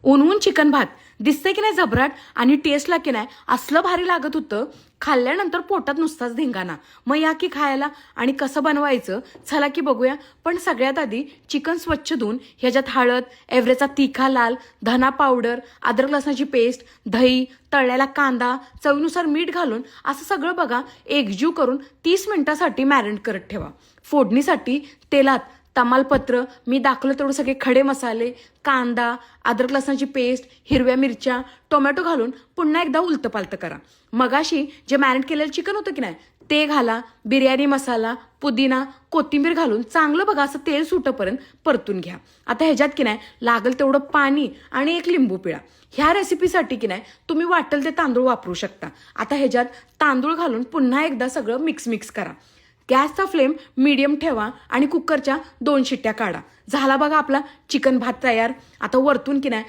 ऊन चिकन भात दिसतंय की नाही झबराट आणि टेस्टला की नाही असलं भारी लागत होतं. खाल्ल्यानंतर पोटात नुसताच धिंगाणा. मग या की खायला आणि कसं बनवायचं चला की बघूया. पण सगळ्यात आधी चिकन स्वच्छ धुवून ह्याच्यात हळद, एव्हरेचा तिखा लाल, धना पावडर, अद्रक लसणाची पेस्ट, दही, तळलेला कांदा, चवीनुसार मीठ घालून असं सगळं बघा एकजीव करून 30 मिनिटासाठी मॅरिनेट करत ठेवा. फोडणीसाठी तेलात तमालपत्र, मी दाखवलं तेवढं सगळे खडे मसाले, कांदा, अद्रक लसणाची पेस्ट, हिरव्या मिरच्या, टोमॅटो घालून पुन्हा एकदा उलतपालतं करा. मगाशी जे मॅरिनेट केलेलं चिकन होतं की नाही ते घाला. बिर्याणी मसाला, पुदिना, कोथिंबीर घालून चांगलं बघा असं तेल सुटेपर्यंत परतून घ्या. आता ह्याच्यात की नाही लागेल तेवढं पाणी आणि एक लिंबू पिळा. ह्या रेसिपीसाठी की नाही तुम्ही वाटेल ते तांदूळ वापरू शकता. आता ह्याच्यात तांदूळ घालून पुन्हा एकदा सगळं मिक्स करा. गॅसचा फ्लेम मीडियम ठेवा आणि कुकरच्या 2 शिट्ट्या काढा. झाला बघा आपला चिकन भात तयार. आता वरतून की नाही